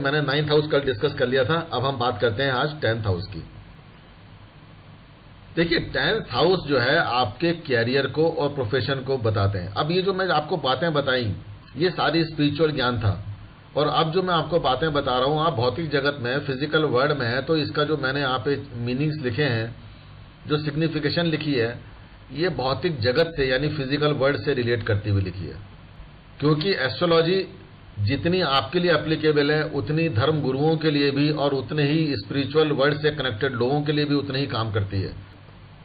मैंने 9th house कल discuss कर लिया था, अब हम बात करते हैं आज 10th हाउस की। देखिए 10th हाउस जो है आपके कैरियर को और प्रोफेशन को बताते हैं। अब ये जो मैं आपको बातें बताई ये सारी स्पिरिचुअल ज्ञान था, और अब जो मैं आपको बातें बता रहा हूं आप भौतिक जगत में फिजिकल वर्ल्ड में है, तो इसका जो मैंने यहाँ पे मीनिंग्स लिखे हैं, जो सिग्निफिकेशन लिखी है, ये भौतिक जगत से यानी फिजिकल वर्ल्ड से रिलेट करती हुई लिखी है। क्योंकि एस्ट्रोलॉजी जितनी आपके लिए एप्लीकेबल है उतनी धर्म गुरुओं के लिए भी और उतने ही स्पिरिचुअल वर्ल्ड से कनेक्टेड लोगों के लिए भी उतनी ही काम करती है।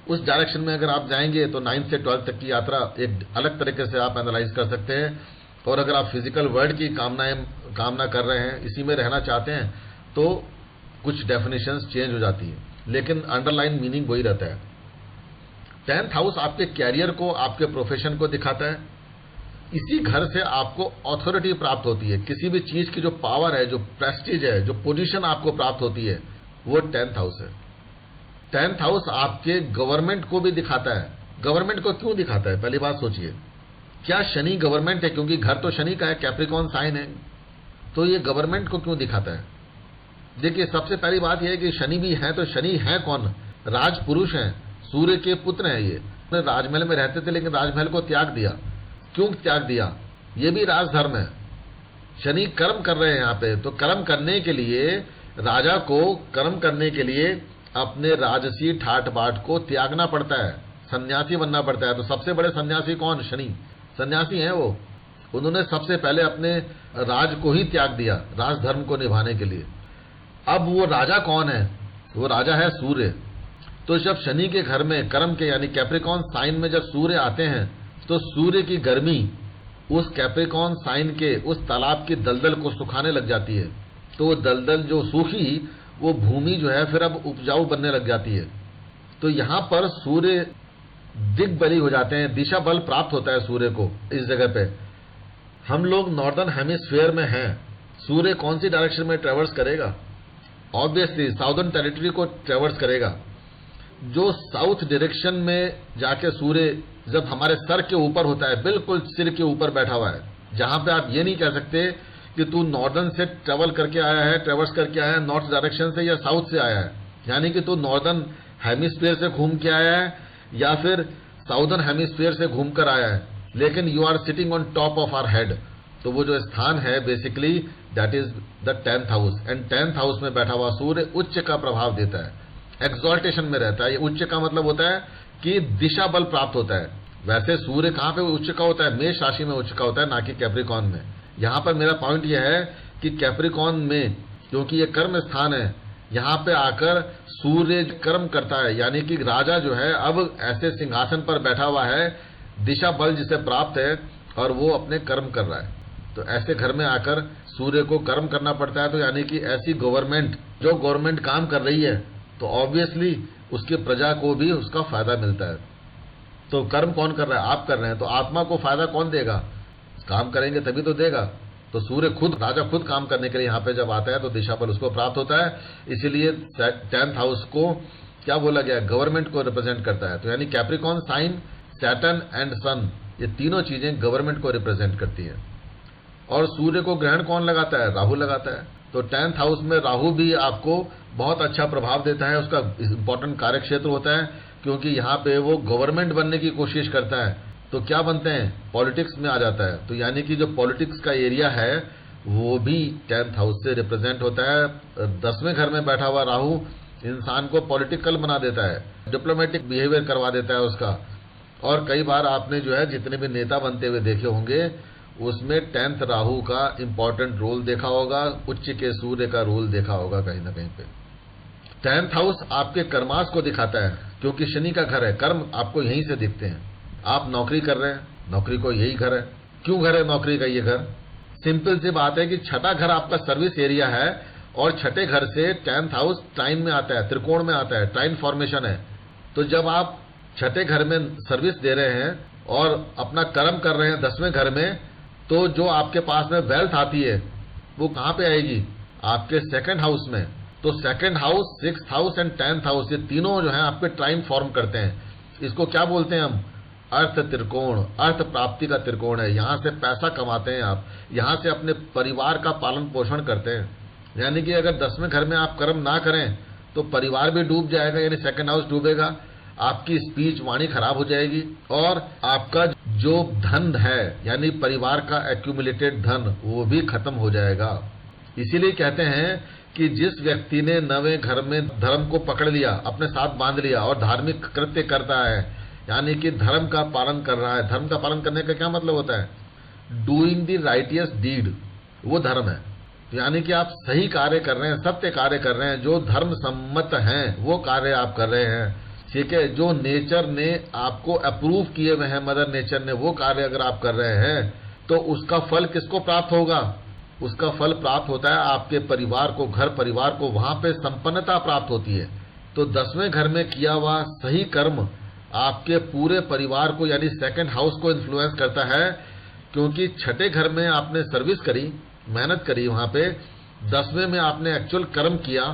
उस डायरेक्शन में अगर आप जाएंगे तो 9th से 12th तक की यात्रा एक अलग तरीके से आप एनालाइज कर सकते हैं। और अगर आप फिजिकल वर्ल्ड की कामना कर रहे हैं, इसी में रहना चाहते हैं, तो कुछ डेफिनेशंस चेंज हो जाती है, लेकिन अंडरलाइन मीनिंग वही रहता है। 10th हाउस आपके कैरियर को, आपके प्रोफेशन को दिखाता है। इसी घर से आपको अथॉरिटी प्राप्त होती है। किसी भी चीज की जो पावर है, जो प्रेस्टीज है, जो पोजीशन आपको प्राप्त होती है, वो 10th हाउस है। 10th हाउस आपके गवर्नमेंट को भी दिखाता है। गवर्नमेंट को क्यों दिखाता है, पहली बात सोचिए। क्या शनि गवर्नमेंट है? क्योंकि घर तो शनि का है, कैप्रिकॉर्न साइन है, तो ये गवर्नमेंट को क्यों दिखाता है? देखिए सबसे पहली बात यह है कि शनि भी है, तो शनि है कौन? राजपुरुष हैं, सूर्य के पुत्र हैं। ये राजमहल में रहते थे लेकिन राजमहल को त्याग दिया। क्यों त्याग दिया? ये भी राजधर्म है। शनि कर्म कर रहे हैं यहाँ पे, तो कर्म करने के लिए राजा को कर्म करने के लिए अपने राजसी ठाट बाट को त्यागना पड़ता है, सन्यासी बनना पड़ता है। तो सबसे बड़े सन्यासी कौन? शनि सन्यासी हैं वो। उन्होंने सबसे पहले अपने राज को ही त्याग दिया राजधर्म को निभाने के लिए। अब वो राजा कौन है? वो राजा है सूर्य। तो जब शनि के घर में कर्म के यानी कैप्रिकॉर्न साइन में जब सूर्य आते हैं, तो सूर्य की गर्मी उस कैप्रिकॉर्न साइन के उस तालाब की दलदल को सुखाने लग जाती है। तो वो दलदल जो सूखी, वो भूमि जो है फिर अब उपजाऊ बनने लग जाती है। तो यहां पर सूर्य दिग्बली हो जाते हैं, दिशा बल प्राप्त होता है सूर्य को। इस जगह पे हम लोग नॉर्दर्न हेमिस्फीयर में हैं। सूर्य कौन सी डायरेक्शन में ट्रेवर्स करेगा? ऑब्वियसली साउदर्न टेरिटरी को ट्रेवर्स करेगा। जो साउथ डायरेक्शन में जाके सूर्य जब हमारे सर के ऊपर होता है, बिल्कुल सिर के ऊपर बैठा हुआ है, जहां पे आप ये नहीं कह सकते कि तू नॉर्दर्न से ट्रेवल करके आया है, ट्रेवर्स करके आया है नॉर्थ डायरेक्शन से या साउथ से आया है, यानी कि तू नॉर्दर्न हेमिस्फीयर से घूम के आया है या फिर साउदर्न हेमिस्फीयर से घूम कर आया है, लेकिन you are sitting on top of our head. तो वो जो स्थान है basically that is the 10th house. And 10th house में बैठा हुआ सूर्य उच्च का प्रभाव देता है, एक्सॉल्टेशन में रहता है। ये उच्च का मतलब होता है कि दिशा बल प्राप्त होता है। वैसे सूर्य कहां पे उच्च का होता है? मेष राशि में उच्च का होता है, ना कि कैप्रिकॉर्न में। यहां पर मेरा पॉइंट यह है कि कैप्रिकॉर्न में क्योंकि ये कर्म स्थान है, यहां पे आकर सूर्य कर्म करता है, यानी कि राजा जो है अब ऐसे सिंहासन पर बैठा हुआ है, दिशा बल जिसे प्राप्त है और वो अपने कर्म कर रहा है। तो ऐसे घर में आकर सूर्य को कर्म करना पड़ता है। तो यानी कि ऐसी गवर्नमेंट जो गवर्नमेंट काम कर रही है, तो ऑब्वियसली उसके प्रजा को भी उसका फायदा मिलता है। तो कर्म कौन कर रहा है? आप कर रहे हैं। तो आत्मा को फायदा कौन देगा? काम करेंगे तभी तो देगा। तो सूर्य खुद, राजा खुद काम करने के लिए यहाँ पे जब आता है तो दिशा बल उसको प्राप्त होता है। इसीलिए 10th हाउस को क्या बोला गया? गवर्नमेंट को रिप्रेजेंट करता है। तो यानी कैप्रिकॉर्न साइन, सैटर्न एंड सन, ये तीनों चीजें गवर्नमेंट को रिप्रेजेंट करती है। और सूर्य को ग्रहण कौन लगाता है? राहु लगाता है। तो 10th हाउस में राहु भी आपको बहुत अच्छा प्रभाव देता है, उसका इंपॉर्टेंट कार्य क्षेत्र होता है, क्योंकि यहाँ पे वो गवर्नमेंट बनने की कोशिश करता है। तो क्या बनते हैं? पॉलिटिक्स में आ जाता है। तो यानी कि जो पॉलिटिक्स का एरिया है वो भी 10th हाउस से रिप्रेजेंट होता है। 10वें घर में बैठा हुआ राहु इंसान को पॉलिटिकल बना देता है, डिप्लोमेटिक बिहेवियर करवा देता है उसका। और कई बार आपने जो है जितने भी नेता बनते हुए देखे होंगे, उसमें 10th राहु का इंपॉर्टेंट रोल देखा होगा, उच्च के सूर्य का रोल देखा होगा कहीं ना कहीं पे। 10th हाउस आपके कर्मास को दिखाता है, क्योंकि शनि का घर है। कर्म आपको यहीं से दिखते हैं। आप नौकरी कर रहे हैं, नौकरी को यही घर है। क्यों घर है नौकरी का ये घर? सिंपल सी बात है कि छठा घर आपका सर्विस एरिया है, और छठे घर से 10th हाउस ट्राइन में आता है, त्रिकोण में आता है, ट्राइन फॉर्मेशन है। तो जब आप छठे घर में सर्विस दे रहे हैं और अपना कर्म कर रहे हैं 10वें घर में, तो जो आपके पास में वेल्थ आती है वो कहां पे आएगी? आपके 2nd हाउस में। तो 2nd house, 6th house and 10th house, ये तीनों जो है आपके ट्राइन फॉर्म करते हैं। इसको क्या बोलते हैं हम? अर्थ त्रिकोण, अर्थ प्राप्ति का त्रिकोण है। यहां से पैसा कमाते हैं आप, यहां से अपने परिवार का पालन पोषण करते हैं। यानी कि अगर 10वें घर में आप कर्म ना करें तो परिवार भी डूब जाएगा, यानी सेकंड हाउस डूबेगा, आपकी स्पीच वाणी खराब हो जाएगी और आपका जो धन है यानी परिवार का एक्यूमुलेटेड धन वो भी खत्म हो जाएगा। इसीलिए कहते हैं कि जिस व्यक्ति ने 9वें घर में धर्म को पकड़ लिया, अपने साथ बांध लिया और धार्मिक कृत्य करता है, यानी कि धर्म का पालन कर रहा है। धर्म का पालन करने का क्या मतलब होता है? डूइंग द राइटियस डीड, वो धर्म है। यानी कि आप सही कार्य कर रहे हैं, सत्य कार्य कर रहे हैं, जो धर्म सम्मत हैं वो कार्य आप कर रहे हैं, ठीक है। जो नेचर ने आपको अप्रूव किए हुए हैं, मदर नेचर ने, वो कार्य अगर आप कर रहे हैं तो उसका फल किसको प्राप्त होगा? उसका फल प्राप्त होता है आपके परिवार को, घर परिवार को, वहां पे संपन्नता प्राप्त होती है। तो 10वें घर में किया हुआ सही कर्म आपके पूरे परिवार को यानी सेकंड हाउस को इन्फ्लुएंस करता है, क्योंकि 6ठे घर में आपने सर्विस करी, मेहनत करी, वहां पे 10वें में आपने एक्चुअल कर्म किया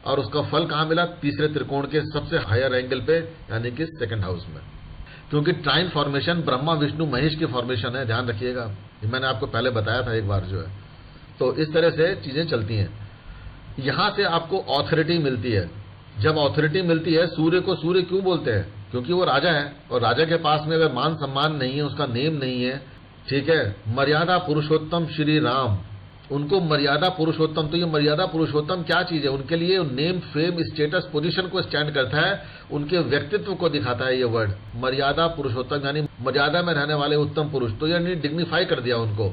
और उसका फल कहां मिला? तीसरे त्रिकोण के सबसे हायर एंगल पे, यानी कि सेकंड हाउस में। क्योंकि ट्राइन फॉर्मेशन ब्रह्मा विष्णु महेश की फॉर्मेशन है, ध्यान रखिएगा, ये मैंने आपको पहले बताया था एक बार जो है। तो इस तरह से चीजें चलती हैं। यहां से आपको ऑथोरिटी मिलती है। जब ऑथोरिटी मिलती है, सूर्य को सूर्य क्यों बोलते हैं? क्योंकि वो राजा है और राजा के पास में अगर मान सम्मान नहीं है, उसका नेम नहीं है, ठीक है। मर्यादा पुरुषोत्तम श्री राम, उनको मर्यादा पुरुषोत्तम, तो ये मर्यादा पुरुषोत्तम क्या चीज है? उनके लिए नेम, फेम, स्टेटस, पोजीशन को स्टैंड करता है, उनके व्यक्तित्व को दिखाता है ये वर्ड मर्यादा पुरुषोत्तम, यानी मर्यादा में रहने वाले उत्तम पुरुष। तो यानी डिग्निफाई कर दिया उनको।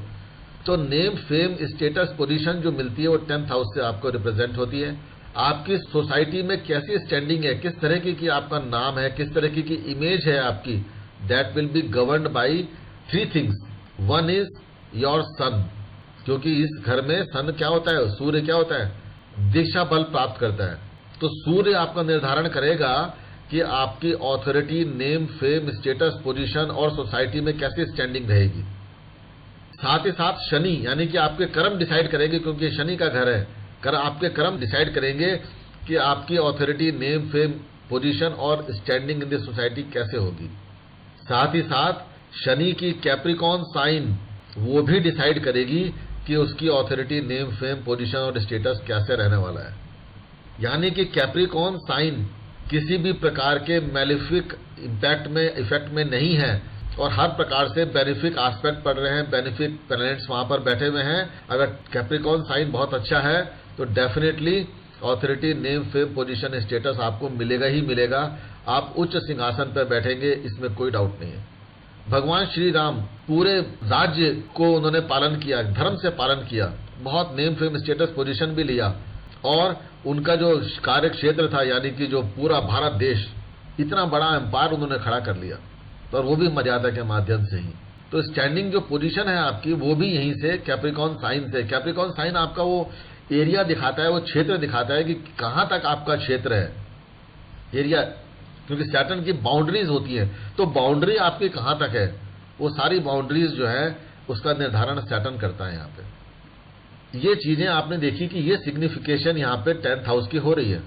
तो नेम, फेम, स्टेटस, पोजीशन जो मिलती है वो 10th हाउस से आपको रिप्रेजेंट होती है। आपकी सोसाइटी में कैसी स्टैंडिंग है, किस तरह की आपका नाम है, किस तरह की इमेज है आपकी, that will be governed by 3 things. One is your son, क्योंकि इस घर में सन क्या होता है? सूर्य क्या होता है? दिशा बल प्राप्त करता है। तो सूर्य आपका निर्धारण करेगा कि आपकी authority, name, fame, status, position और सोसाइटी में कैसी स्टैंडिंग रहेगी। साथ ही साथ शनि, यानी कि आपके कर्म डिसाइड करेंगे, क्योंकि शनि का घर है, आपके कर्म डिसाइड करेंगे कि आपकी ऑथोरिटी, नेम, फेम, पोजीशन और स्टैंडिंग इन द सोसाइटी कैसे होगी। साथ ही साथ शनि की कैप्रिकॉर्न साइन वो भी डिसाइड करेगी कि उसकी ऑथोरिटी, नेम, फेम, पोजीशन और स्टेटस कैसे रहने वाला है। यानी कि कैप्रिकॉर्न साइन किसी भी प्रकार के मैलिफिक इफेक्ट में नहीं है और हर प्रकार से बेनिफिक एस्पेक्ट पड़ रहे हैं, बेनिफिक प्लैनेट्स वहां पर बैठे हुए हैं। अगर कैप्रिकॉर्न साइन बहुत अच्छा है तो definitely authority, name, fame, position, status आपको मिलेगा ही मिलेगा। आप उच्च सिंहासन पर बैठेंगे, इसमें कोई डाउट नहीं है। भगवान श्री राम पूरे राज्य को उन्होंने पालन किया, धर्म से पालन किया, बहुत नेम, फेम, स्टेटस, पोजीशन भी लिया और उनका जो कार्य क्षेत्र था, यानी कि जो पूरा भारत देश, इतना बड़ा एम्पायर उन्होंने खड़ा कर लिया, और वो भी मर्यादा के माध्यम से ही। तो स्टैंडिंग जो पोजीशन है आपकी, वो भी यहीं से कैप्रिकॉर्न साइन से। कैप्रिकॉर्न साइन आपका वो एरिया दिखाता है, वो क्षेत्र दिखाता है कि कहां तक आपका क्षेत्र है, एरिया, क्योंकि सैटर्न की बाउंड्रीज होती है। तो बाउंड्री आपकी कहां तक है, वो सारी बाउंड्रीज जो है उसका निर्धारण सैटर्न करता है। यहाँ पे ये चीजें आपने देखी कि ये सिग्निफिकेशन यहाँ पे 10th हाउस की हो रही है।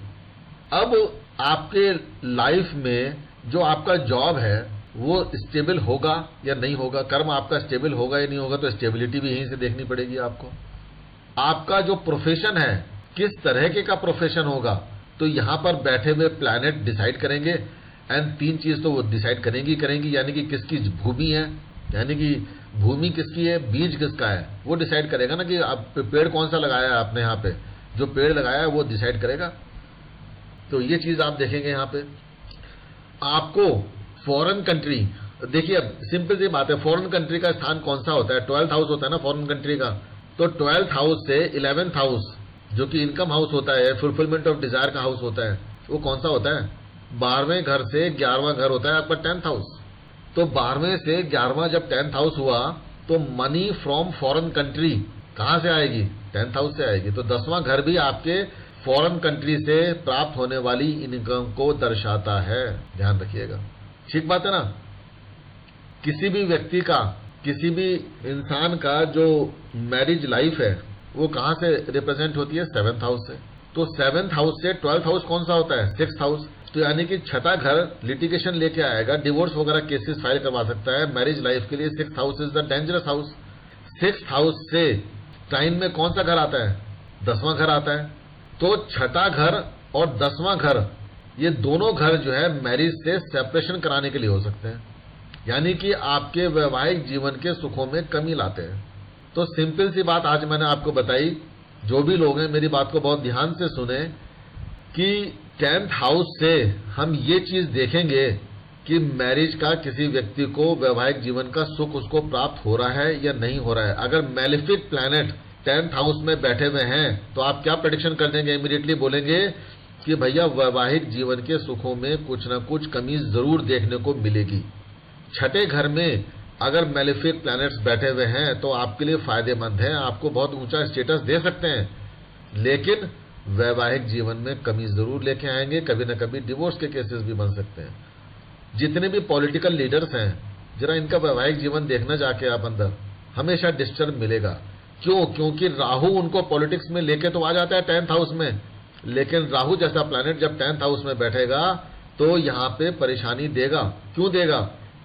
अब आपके लाइफ में जो आपका जॉब है वो स्टेबल होगा या नहीं होगा, कर्म आपका स्टेबल होगा या नहीं होगा, तो स्टेबिलिटी भी यहीं से देखनी पड़ेगी आपको। आपका जो प्रोफेशन है किस तरह के का प्रोफेशन होगा, तो यहां पर बैठे हुए प्लैनेट डिसाइड करेंगे। एंड 3 चीज तो वो डिसाइड करेंगी, यानी कि किसकी भूमि है, यानी कि भूमि किसकी है, बीज किसका है, वो डिसाइड करेगा ना कि आप पेड़ कौन सा लगाया है आपने, यहाँ पे जो पेड़ लगाया है वो डिसाइड करेगा। तो ये चीज आप देखेंगे यहाँ पे। आपको फॉरेन कंट्री, देखिए अब सिंपल सी बात है, फॉरेन कंट्री का स्थान कौन सा होता है? 12th हाउस होता है ना फॉरेन कंट्री का। तो 12th हाउस से 11th हाउस जो कि इनकम हाउस होता है, फुलफिलमेंट ऑफ डिजायर का हाउस होता है, वो कौन सा होता है? 12वें घर से 11वां घर होता है आपका 10th हाउस। तो 12वें से 11वां जब 10th हाउस हुआ तो मनी फ्रॉम फॉरेन कंट्री कहां से आएगी? 10th हाउस से आएगी। तो 10वां घर भी आपके फॉरेन कंट्री से प्राप्त होने वाली इनकम को दर्शाता है, ध्यान रखिएगा। ठीक बात है ना। किसी भी व्यक्ति का, किसी भी इंसान का जो मैरिज लाइफ है वो कहां से रिप्रेजेंट होती है? 7th हाउस से। तो 7th हाउस से 12th हाउस कौन सा होता है? 6th house. तो यानी कि 6ठा घर लिटिगेशन लेके आएगा, डिवोर्स वगैरह केसेस फाइल करवा सकता है मैरिज लाइफ के लिए। 6th house is the dangerous house. 6th house से टाइम में कौन सा घर आता है? 10वां घर आता है। तो छठा घर और 10वां घर, ये दोनों घर जो है मैरिज से सेपरेशन कराने के लिए हो सकते हैं, यानी कि आपके वैवाहिक जीवन के सुखों में कमी लाते हैं। तो सिंपल सी बात आज मैंने आपको बताई। जो भी लोग हैं मेरी बात को बहुत ध्यान से सुने कि 10th हाउस से हम ये चीज देखेंगे कि मैरिज का किसी व्यक्ति को वैवाहिक जीवन का सुख उसको प्राप्त हो रहा है या नहीं हो रहा है। अगर मैलेफिक प्लैनेट 10th हाउस में बैठे हुए हैं तो आप क्या प्रेडिक्शन कर देंगे? इमीडिएटली बोलेंगे कि भैया वैवाहिक जीवन के सुखों में कुछ न कुछ कमी जरूर देखने को मिलेगी। छठे घर में अगर मैलेफिक प्लैनेट्स बैठे हुए हैं तो आपके लिए फायदेमंद है, आपको बहुत ऊंचा स्टेटस दे सकते हैं, लेकिन वैवाहिक जीवन में कमी जरूर लेके आएंगे। कभी न कभी डिवोर्स के केसेस भी बन सकते हैं। जितने भी पॉलिटिकल लीडर्स हैं, जरा इनका वैवाहिक जीवन देखना जाके आप अंदर, हमेशा डिस्टर्ब मिलेगा। क्यों? क्योंकि राहु उनको पॉलिटिक्स में लेके तो आ जाता है 10th हाउस में, लेकिन राहु जैसा प्लैनेट जब 10th हाउस में बैठेगा तो यहां पे परेशानी देगा। क्यों देगा?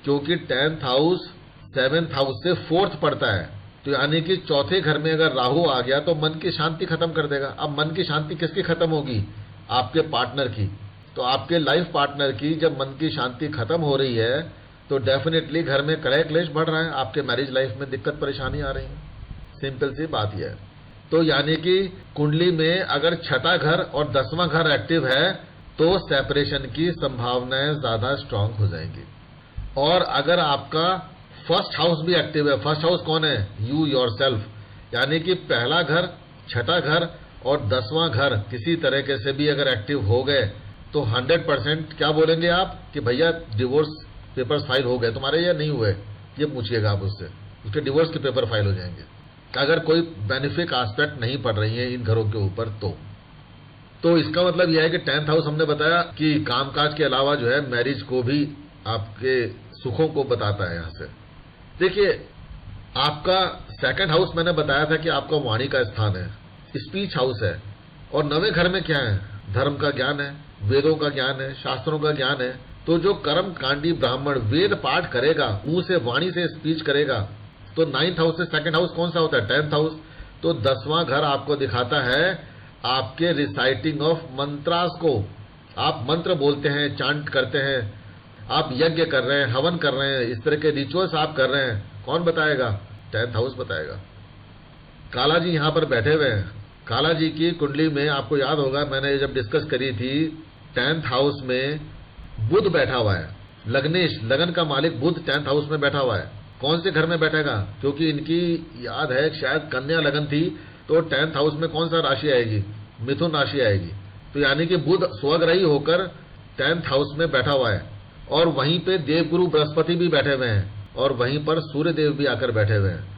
क्योंकि 10th हाउस 7th हाउस से 4th पड़ता है, तो यानी कि चौथे घर में अगर राहु आ गया तो मन की शांति खत्म कर देगा। अब मन की शांति किसकी खत्म होगी? आपके पार्टनर की। तो आपके लाइफ पार्टनर की जब मन की शांति खत्म हो रही है तो डेफिनेटली घर में कलह क्लेश बढ़ रहा है, आपके मैरिज लाइफ में दिक्कत परेशानी आ रही है। सिंपल सी बात यह है। तो यानी कि कुंडली में अगर छठा घर और 10वां घर एक्टिव है तो सेपरेशन की संभावनाएं ज्यादा स्ट्रांग हो जाएंगी। और अगर आपका फर्स्ट हाउस भी एक्टिव है, फर्स्ट हाउस कौन है? यू योरसेल्फ, यानी कि पहला घर, छठा घर और 10वां घर किसी तरीके से भी अगर एक्टिव हो गए तो 100% क्या बोलेंगे आप कि भैया डिवोर्स पेपर्स फाइल हो गए तुम्हारे या नहीं हुए? ये पूछिएगा आप उससे, उसके डिवोर्स के पेपर फाइल हो जाएंगे अगर कोई बेनिफिक एस्पेक्ट नहीं पड़ रही है इन घरों के ऊपर। तो इसका मतलब यह है कि 10th हाउस हमने बताया कि कामकाज के अलावा जो है मैरिज को भी आपके सुखों को बताता है। यहां से देखिए, आपका 2nd हाउस मैंने बताया था कि आपका वाणी का स्थान है, स्पीच हाउस है। और 9वें घर में क्या है? धर्म का ज्ञान है, वेदों का ज्ञान है, शास्त्रों का ज्ञान है। तो जो कर्म कांडी ब्राह्मण वेद पाठ करेगा, मुंह से वाणी से स्पीच करेगा, तो 9th हाउस से 2nd हाउस कौन सा होता है? 10th house. तो 10वां घर आपको दिखाता है आपके रिसाइटिंग ऑफ मंत्रास को। आप मंत्र बोलते हैं, चांट करते हैं, आप यज्ञ कर रहे हैं, हवन कर रहे हैं, इस तरह के रिचुअल्स आप कर रहे हैं। कौन बताएगा? 10th हाउस बताएगा। काला जी यहां पर बैठे हुए हैं। काला जी की कुंडली में आपको याद होगा मैंने जब डिस्कस करी थी, 10th हाउस में बुध बैठा हुआ है। लग्नेश, लगन का मालिक बुध 10th हाउस में बैठा हुआ है। कौन से घर में बैठेगा? क्योंकि इनकी याद है शायद कन्या लगन थी, तो 10th हाउस में कौन सा राशि आएगी? मिथुन राशि आएगी। तो यानी कि बुध स्वग्रही होकर 10th हाउस में बैठा हुआ है। और वहीं पे देवगुरु बृहस्पति भी बैठे हुए हैं, और वहीं पर सूर्य देव भी आकर बैठे हुए हैं।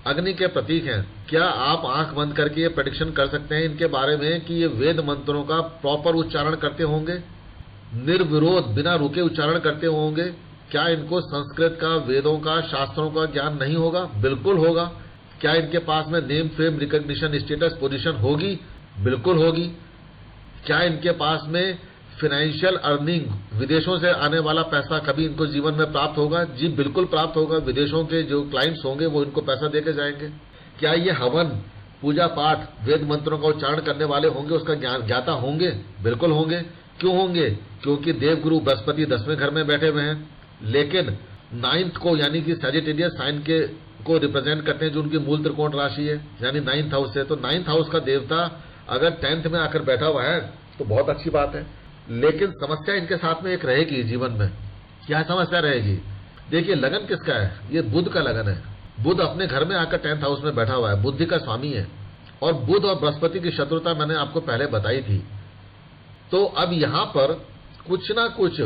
अग्नि के प्रतीक हैं। क्या आप आंख बंद करके ये प्रेडिक्शन कर सकते हैं इनके बारे में कि ये वेद मंत्रों का प्रॉपर उच्चारण करते होंगे, निर्विरोध बिना रुके उच्चारण करते होंगे? क्या इनको संस्कृत का, वेदों का, शास्त्रों का ज्ञान नहीं होगा? बिल्कुल होगा। क्या इनके पास में name, fame, recognition, status, position होगी? बिल्कुल होगी। क्या इनके पास में फाइनेंशियल अर्निंग, विदेशों से आने वाला पैसा कभी इनको जीवन में प्राप्त होगा? जी बिल्कुल प्राप्त होगा। विदेशों के जो क्लाइंट्स होंगे वो इनको पैसा देके जाएंगे। क्या ये हवन, पूजा पाठ, वेद मंत्रों का उच्चारण करने वाले होंगे, उसका ज्ञाता होंगे? बिल्कुल होंगे। क्यों होंगे? क्योंकि देवगुरु बृहस्पति 10वें घर में बैठे हुए हैं। लेकिन 9th को, यानी कि सजिटेरियस साइन के को रिप्रेजेंट करते हैं, जो उनकी मूल त्रिकोण राशि है, यानी 9th हाउस है। तो 9th हाउस का देवता अगर 10th में आकर बैठा हुआ है तो बहुत अच्छी बात है। लेकिन समस्या इनके साथ में एक रहेगी जीवन में। क्या समस्या रहेगी? देखिए, लगन किसका है? ये बुध का लगन है। बुध अपने घर में आकर 10th हाउस में बैठा हुआ है, बुद्धि का स्वामी है। और बुध और बृहस्पति की शत्रुता मैंने आपको पहले बताई थी। तो अब यहां पर कुछ ना कुछ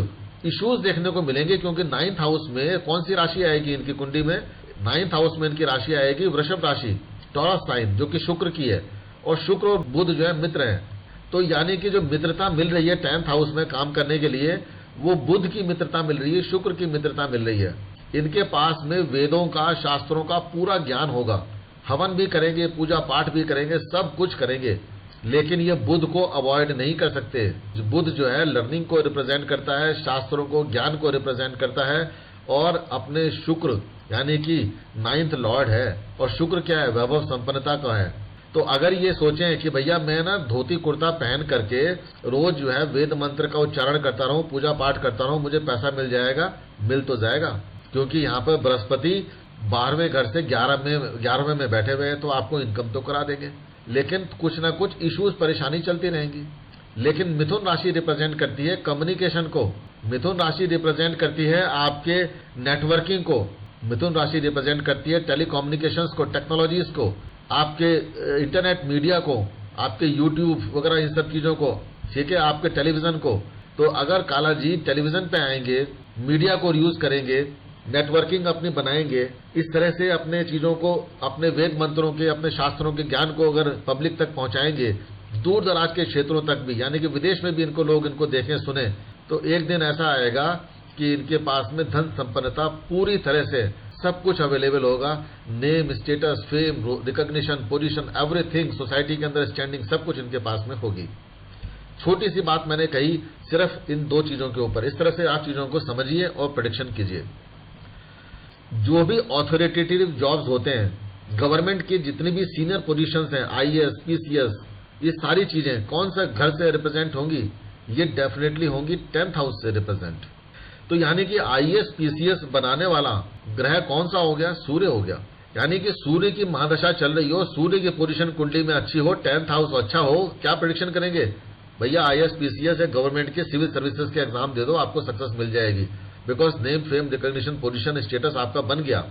इश्यूज देखने को मिलेंगे, क्योंकि 9th हाउस में कौन सी राशि आएगी इनकी कुंडली में? 9th हाउस में इनकी राशि आएगी वृषभ राशि, टॉरस साइन, जो कि शुक्र की है। और शुक्र और बुध जो है मित्र हैं। तो यानी कि जो मित्रता मिल रही है 10th हाउस में काम करने के लिए, वो बुध की मित्रता मिल रही है, शुक्र की मित्रता मिल रही है। इनके पास में वेदों का, शास्त्रों का पूरा ज्ञान होगा। हवन भी करेंगे, पूजा पाठ भी करेंगे, सब कुछ करेंगे। लेकिन ये बुध को अवॉइड नहीं कर सकते। बुध जो है लर्निंग को रिप्रेजेंट करता है, शास्त्रों को, ज्ञान को रिप्रेजेंट करता है। और अपने शुक्र यानी कि 9th लॉर्ड है। और शुक्र क्या है? वैभव संपन्नता का है। तो अगर ये सोचें कि भैया मैं ना धोती कुर्ता पहन करके रोज जो है वेद मंत्र का उच्चारण करता रहूं, पूजा पाठ करता रहूं, मुझे पैसा मिल जाएगा, मिल तो जाएगा, क्योंकि यहाँ पर बृहस्पति 12वें घर से 11वें में बैठे हुए हैं, तो आपको इनकम तो करा देंगे। लेकिन कुछ ना कुछ इश्यूज, परेशानी चलती रहेंगी। लेकिन मिथुन राशि रिप्रेजेंट करती है कम्युनिकेशन को, मिथुन राशि रिप्रेजेंट करती है आपके नेटवर्किंग को, मिथुन राशि रिप्रेजेंट करती है टेलीकम्युनिकेशंस को, टेक्नोलॉजीज को, आपके इंटरनेट मीडिया को, आपके यूट्यूब वगैरह इन सब चीजों को, ठीक है, आपके टेलीविजन को। तो अगर काला जी टेलीविजन पे आएंगे, मीडिया को यूज करेंगे, नेटवर्किंग अपनी बनाएंगे, इस तरह से अपने चीजों को, अपने वेद मंत्रों के, अपने शास्त्रों के ज्ञान को अगर पब्लिक तक पहुंचाएंगे, दूर दराज के क्षेत्रों तक भी, यानी कि विदेश में भी इनको लोग इनको देखें सुने, तो एक दिन ऐसा आएगा कि इनके पास में धन संपन्नता पूरी तरह से सब कुछ अवेलेबल होगा। Name, status, fame, recognition, position, everything, society के अंदर स्टैंडिंग, सब कुछ इनके पास में होगी। छोटी सी बात मैंने कही सिर्फ इन 2 चीजों के ऊपर। इस तरह से आप चीजों को समझिए और प्रेडिक्शन कीजिए। जो भी ऑथोरिटेटिव जॉब्स होते हैं, गवर्नमेंट की जितनी भी सीनियर पोजीशंस हैं, आईएएस, पीसीएस, ये सारी चीजें कौन सा घर से रिप्रेजेंट होंगी? ये डेफिनेटली होंगी 10th हाउस से रिप्रेजेंट। तो यानी कि आईएएस, पीसीएस बनाने वाला ग्रह कौन सा हो गया? सूर्य हो गया। यानी कि सूर्य की महादशा चल रही हो, सूर्य की पोजीशन कुंडली में अच्छी हो, 10th हाउस अच्छा हो, क्या प्रेडिक्शन करेंगे? भैया आईएएस, पीसीएस या गवर्नमेंट के सिविल सर्विसेज के एग्जाम दे दो, आपको सक्सेस मिल जाएगी। Because name, fame, recognition, position, status आपका बन गया।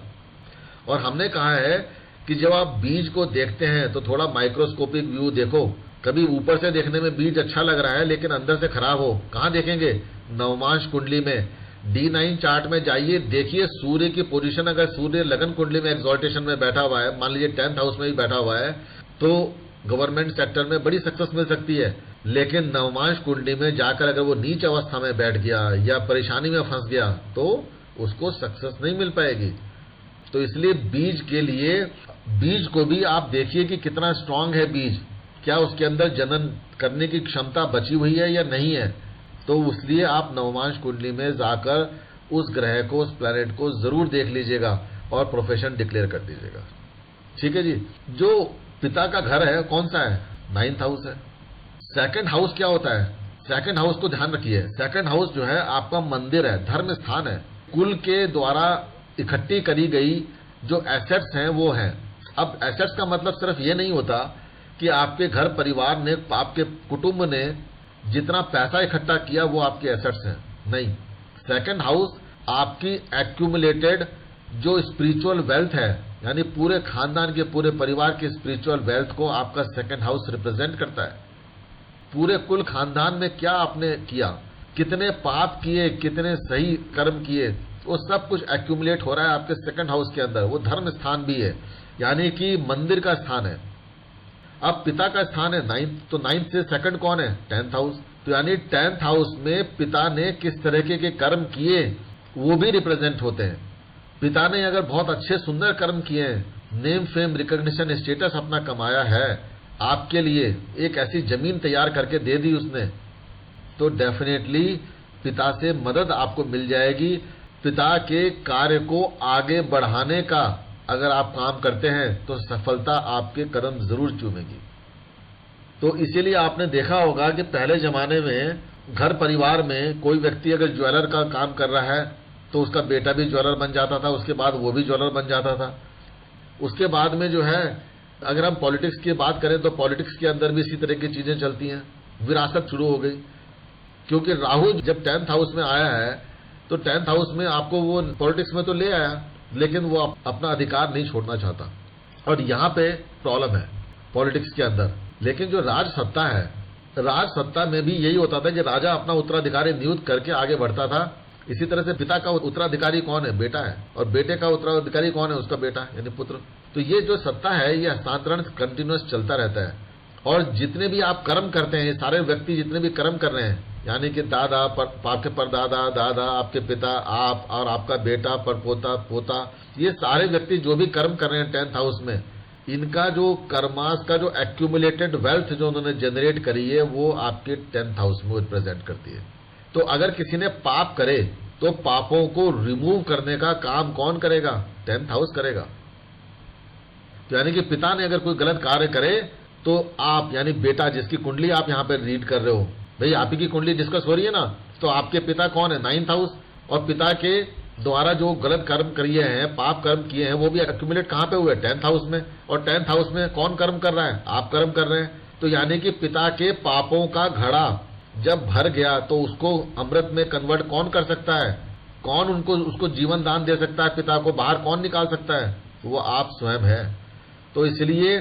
और हमने कहा है कि जब आप बीज को देखते हैं तो थोड़ा माइक्रोस्कोपिक व्यू देखो। कभी ऊपर से देखने में बीज अच्छा लग रहा है लेकिन अंदर से खराब हो, कहां देखेंगे? नवमांश कुंडली में। D9 चार्ट में जाइए, देखिए सूर्य की पोजीशन। अगर सूर्य लगन कुंडली में एक्सॉल्टेशन में बैठा हुआ है, मान लीजिए 10th हाउस में ही बैठा हुआ है, तो गवर्नमेंट सेक्टर में बड़ी सक्सेस मिल सकती है। लेकिन नवमांश कुंडली में जाकर अगर वो नीच अवस्था में बैठ गया या परेशानी में फंस गया तो उसको सक्सेस नहीं मिल पाएगी। तो इसलिए बीज के लिए, बीज को भी आप देखिए कि कितना स्ट्रांग है बीज, क्या उसके अंदर जनन करने की क्षमता बची हुई है या नहीं है। तो इसलिए आप नवमांश कुंडली में जाकर उस ग्रह को, उस प्लैनेट को जरूर देख लीजिएगा और प्रोफेशन डिक्लेयर कर दीजिएगा। ठीक है जी। जो पिता का घर है कौन सा है? 9th हाउस है। 2nd हाउस क्या होता है? 2nd हाउस को ध्यान रखिए। 2nd हाउस जो है आपका मंदिर है, धर्म स्थान है, कुल के द्वारा इकट्ठी करी गई जो एसेट्स हैं वो हैं। अब एसेट्स का मतलब सिर्फ ये नहीं होता कि आपके घर परिवार ने, आपके कुटुंब ने जितना पैसा इकट्ठा किया वो आपके एसेट्स हैं, नहीं। 2nd हाउस आपकी एक्यूमुलेटेड जो स्पिरिचुअल वेल्थ है, यानी पूरे खानदान के, पूरे परिवार के स्पिरिचुअल वेल्थ को आपका 2nd हाउस रिप्रेजेंट करता है। पूरे कुल खानदान में क्या आपने किया, कितने पाप किए, कितने सही कर्म किए, वो सब कुछ एक्यूमुलेट हो रहा है आपके 2nd हाउस के अंदर। वो धर्म स्थान भी है, यानी कि मंदिर का स्थान है। अब पिता का स्थान है 9th, तो 9th से 2nd कौन है? 10th house. तो यानी 10th हाउस में पिता ने किस तरह के कर्म किए वो भी रिप्रेजेंट होते हैं। पिता ने अगर बहुत अच्छे सुंदर कर्म किए हैं, नेम, फेम, रिकॉग्निशन, स्टेटस अपना कमाया है, आपके लिए एक ऐसी जमीन तैयार करके दे दी उसने, तो डेफिनेटली पिता से मदद आपको मिल जाएगी। पिता के कार्य को आगे बढ़ाने का अगर आप काम करते हैं तो सफलता आपके कदम जरूर चूमेगी। तो इसीलिए आपने देखा होगा कि पहले जमाने में घर परिवार में कोई व्यक्ति अगर ज्वेलर का काम कर रहा है तो उसका बेटा भी ज्वेलर बन जाता था, उसके बाद वो भी ज्वेलर बन जाता था। उसके बाद में जो है, अगर हम पॉलिटिक्स की बात करें तो पॉलिटिक्स के अंदर भी इसी तरह की चीजें चलती हैं। विरासत शुरू हो गई, क्योंकि राहु जब 10th हाउस में आया है तो 10th हाउस में आपको वो पॉलिटिक्स में तो ले आया, लेकिन वो अपना अधिकार नहीं छोड़ना चाहता। और यहाँ पे प्रॉब्लम है पॉलिटिक्स के अंदर। लेकिन जो राज सत्ता है, राज सत्ता में भी यही होता था कि राजा अपना उत्तराधिकारी नियुक्त करके आगे बढ़ता था। इसी तरह से पिता का उत्तराधिकारी कौन है? बेटा है। और बेटे का उत्तराधिकारी कौन है? उसका बेटा यानी पुत्र। तो ये जो सत्ता है ये हस्तांतरण कंटिन्यूअस चलता रहता है। और जितने भी आप कर्म करते हैं, ये सारे व्यक्ति जितने भी कर्म कर रहे हैं, यानी कि दादा, आपके परदादा, दादा, आपके पिता, आप और आपका बेटा, परपोता, पोता, ये सारे व्यक्ति जो भी कर्म कर रहे हैं 10th हाउस में, इनका जो कर्मास का जो एक्यूमुलेटेड वेल्थ जो उन्होंने जनरेट करी है वो आपके 10th हाउस में रिप्रेजेंट करती है। तो अगर किसी ने पाप करे तो पापों को रिमूव करने का काम कौन करेगा? 10th हाउस करेगा। तो यानी कि पिता ने अगर कोई गलत कार्य करे तो आप यानी बेटा जिसकी कुंडली आप यहाँ पे रीड कर रहे हो, भाई आप ही की कुंडली डिस्कस हो रही है ना, तो आपके पिता कौन है? 9th house. और पिता के द्वारा जो गलत कर्म किए हैं, पाप कर्म किए हैं, वो भी एक्यूमुलेट कहाँ पे हुए? 10th हाउस में। और 10th हाउस में कौन कर्म कर रहा है? आप कर्म कर रहे हैं। तो यानी कि पिता के पापों का घड़ा जब भर गया तो उसको अमृत में कन्वर्ट कौन कर सकता है? कौन उसको जीवन दान दे सकता है? पिता को बाहर कौन निकाल सकता है? वो आप स्वयं है। तो इसलिए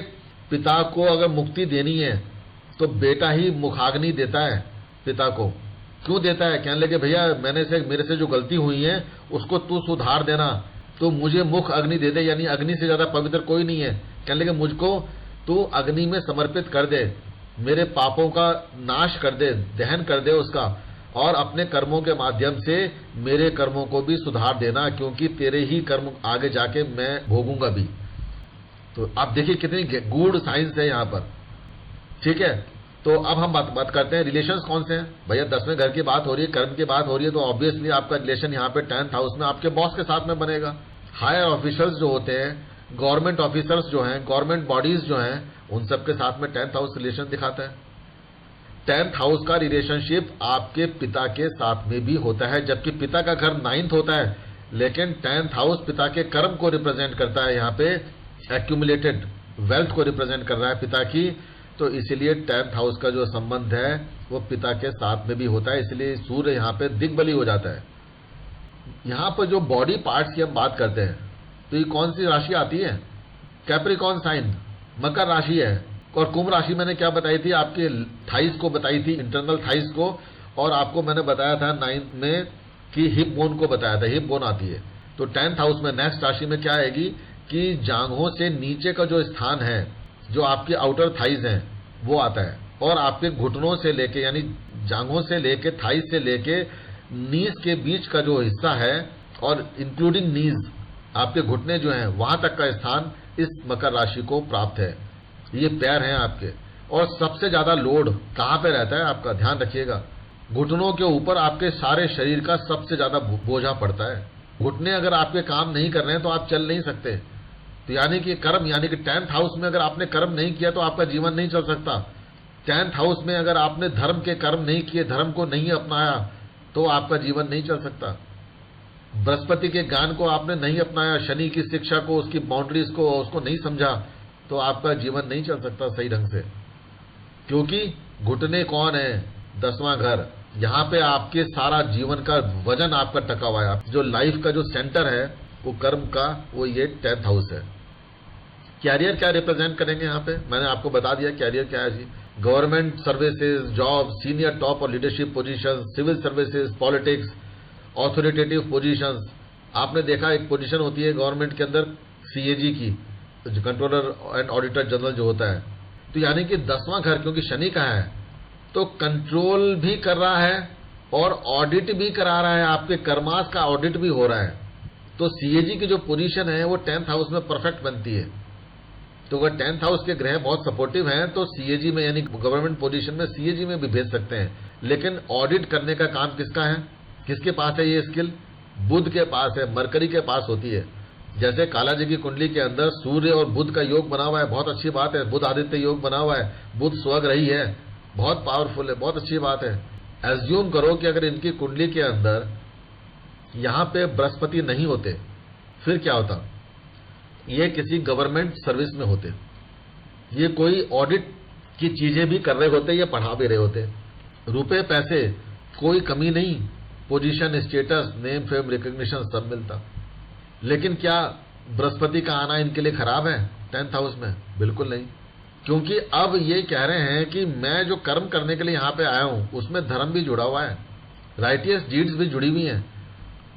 पिता को अगर मुक्ति देनी है तो बेटा ही मुखाग्नि देता है पिता को। क्यों देता है? कहने लगे भैया मेरे से जो गलती हुई है उसको तू सुधार देना, तो मुझे मुख अग्नि दे दे, यानी अग्नि से ज्यादा पवित्र कोई नहीं है। कहने लगे मुझको तू अग्नि में समर्पित कर दे, मेरे पापों का नाश कर दे, दहन कर दे उसका, और अपने कर्मों के माध्यम से मेरे कर्मों को भी सुधार देना, क्योंकि तेरे ही कर्म आगे जाके मैं भोगूंगा भी। तो आप देखिए कितनी गूढ़ साइंस है यहाँ पर। ठीक है, तो अब हम बात करते हैं रिलेशंस कौन से हैं। भैया 10वें घर की बात हो रही है, कर्म की बात हो रही है, तो ऑब्वियसली आपका रिलेशन यहाँ पे 10th हाउस में आपके बॉस के साथ में बनेगा। हायर ऑफिसर्स जो होते हैं, गवर्नमेंट ऑफिसर्स जो हैं, गवर्नमेंट बॉडीज जो हैं, उन सबके साथ में 10th हाउस रिलेशन दिखाता है। 10th हाउस का रिलेशनशिप आपके पिता के साथ में भी होता है, जबकि पिता का घर 9th होता है, लेकिन 10th हाउस पिता के कर्म को रिप्रेजेंट करता है। यहाँ पे एक्यूमुलेटेड वेल्थ को रिप्रेजेंट कर रहा है पिता की। तो इसलिए 10th हाउस का जो संबंध है वो पिता के साथ में भी होता है, इसलिए सूर्य यहाँ पे दिग्बली हो जाता है। यहाँ पर जो बॉडी पार्ट्स की हम बात करते हैं, तो ये कौन सी राशि आती है? कैप्रिकॉर्न साइन, मकर राशि है। और कुंभ राशि मैंने क्या बताई थी? आपके थाइस को बताई थी, इंटरनल थाइस को, और आपको मैंने बताया था 9th में कि हिप बोन को बताया था, हिप बोन आती है। तो 10th हाउस में नेक्स्ट राशि में क्या आएगी कि जांघों से नीचे का जो स्थान है, जो आपके आउटर थाइज हैं, वो आता है। और आपके घुटनों से लेके यानी जांघों से लेके थाइज से लेके नीज के बीच का जो हिस्सा है, और इंक्लूडिंग नीज, आपके घुटने जो हैं वहां तक का स्थान इस मकर राशि को प्राप्त है। ये पैर हैं आपके। और सबसे ज्यादा लोड कहां पे रहता है आपका? ध्यान रखिएगा, घुटनों के ऊपर आपके सारे शरीर का सबसे ज्यादा बोझा पड़ता है। घुटने अगर आपके काम नहीं कर रहे हैं तो आप चल नहीं सकते। तो यानी कि कर्म, यानी कि 10th हाउस में अगर आपने कर्म नहीं किया तो आपका जीवन नहीं चल सकता। 10th हाउस में अगर आपने धर्म के कर्म नहीं किए, धर्म को नहीं अपनाया, तो आपका जीवन नहीं चल सकता। बृहस्पति के ज्ञान को आपने नहीं अपनाया, शनि की शिक्षा को, उसकी बाउंड्रीज को, उसको नहीं समझा, तो आपका जीवन नहीं चल सकता सही ढंग से। क्योंकि घुटने कौन है? 10वां घर। यहाँ पे आपके सारा जीवन का वजन आपका टका हुआ है। जो लाइफ का जो सेंटर है वो कर्म का, वो ये 10th हाउस है। कैरियर क्या रिप्रेजेंट करेंगे यहाँ पे? मैंने आपको बता दिया कैरियर क्या है जी। Government services, job, senior top और leadership position, civil services, politics, authoritative positions. आपने देखा एक पोजीशन होती है गवर्नमेंट के अंदर सीएजी की, कंट्रोलर एंड ऑडिटर जनरल जो होता है। तो यानी कि 10वां घर क्योंकि शनि का है, तो कंट्रोल भी कर रहा है और ऑडिट भी करा रहा है, आपके कर्मास का ऑडिट भी हो रहा है। तो सीएजी की जो पोजीशन है वो 10th हाउस में परफेक्ट बनती है। तो अगर 10th हाउस के ग्रह बहुत सपोर्टिव हैं तो सीएजी में यानी गवर्नमेंट पोजीशन में सीएजी में भी भेज सकते हैं। लेकिन ऑडिट करने का काम किसका है? किसके पास है ये स्किल? बुध के पास है, मरकरी के पास होती है। जैसे कालाजी की कुंडली के अंदर सूर्य और बुध का योग बना हुआ है, बहुत अच्छी बात है। बुध आदित्य योग बना हुआ है, बुध स्वग्रही है, बहुत पावरफुल है, बहुत अच्छी बात है। एज्यूम करो कि अगर इनकी कुंडली के अंदर यहां पे बृहस्पति नहीं होते, फिर क्या होता? ये किसी गवर्नमेंट सर्विस में होते, ये कोई ऑडिट की चीजें भी कर रहे होते, ये पढ़ा भी रहे होते। रुपए पैसे कोई कमी नहीं, position, status, name, fame, recognition सब मिलता। लेकिन क्या बृहस्पति का आना इनके लिए खराब है 10th हाउस में? बिल्कुल नहीं। क्योंकि अब ये कह रहे हैं कि मैं जो कर्म करने के लिए यहाँ पे आया हूं उसमें धर्म भी जुड़ा हुआ है, राइटियस डीड्स भी जुड़ी हुई हैं।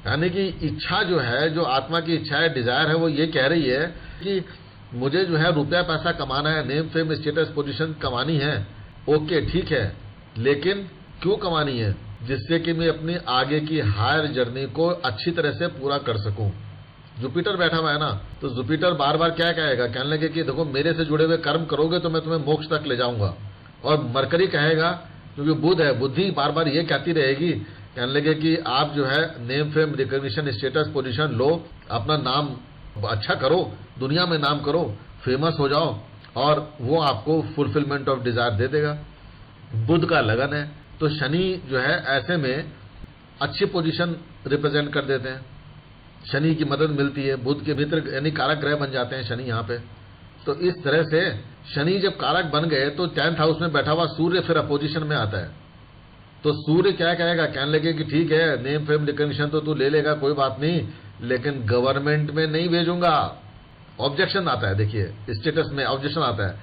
यानी कि इच्छा जो है, जो आत्मा की इच्छा है, डिजायर है, वो ये कह रही है कि मुझे जो है रुपया पैसा कमाना है, नेम फेम स्टेटस पोजीशन कमानी है। ओके ठीक है, लेकिन क्यों कमानी है? जिससे कि मैं अपनी आगे की हायर जर्नी को अच्छी तरह से पूरा कर सकूं। जुपिटर बैठा हुआ है ना, तो जुपिटर बार बार क्या कहेगा? कहने लगे कि देखो मेरे से जुड़े हुए कर्म करोगे तो मैं तुम्हें मोक्ष तक ले जाऊंगा। और मरकरी कहेगा, क्योंकि बुध है, बुद्धि बार बार ये कहती रहेगी, कहने लगे कि आप जो है name fame recognition status position लो, अपना नाम अच्छा करो, दुनिया में नाम करो, फेमस हो जाओ और वो आपको फुलफिलमेंट ऑफ डिजायर दे देगा। बुध का लगन है, तो शनि जो है ऐसे में अच्छी पोजीशन रिप्रेजेंट कर देते हैं, शनि की मदद मिलती है, बुध के मित्र यानी कारक ग्रह बन जाते हैं शनि यहाँ पे। तो इस तरह से शनि जब कारक बन गए तो 10th हाउस में बैठा हुआ सूर्य फिर अपोजिशन में आता है। तो सूर्य क्या कहेगा, कहने लगे कि ठीक है नेम फेम रिकग्निशन तो तू ले लेगा, कोई बात नहीं, लेकिन गवर्नमेंट में नहीं भेजूंगा। ऑब्जेक्शन आता है, देखिए स्टेटस में ऑब्जेक्शन आता है।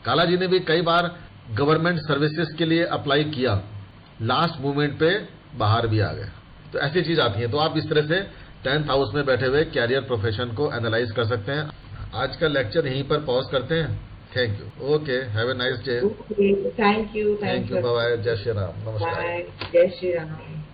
काला जी ने भी कई बार गवर्नमेंट सर्विसेज के लिए अप्लाई किया, लास्ट मोमेंट पे बाहर भी आ गए। तो ऐसी चीज आती है। तो आप इस तरह से 10th हाउस में बैठे हुए कैरियर प्रोफेशन को एनालाइज कर सकते हैं। आज का लेक्चर यहीं पर पॉज करते हैं। Thank you. Okay, have a nice day. Thank you. Bye bye. जय श्री राम। नमस्कार। जय श्री राम।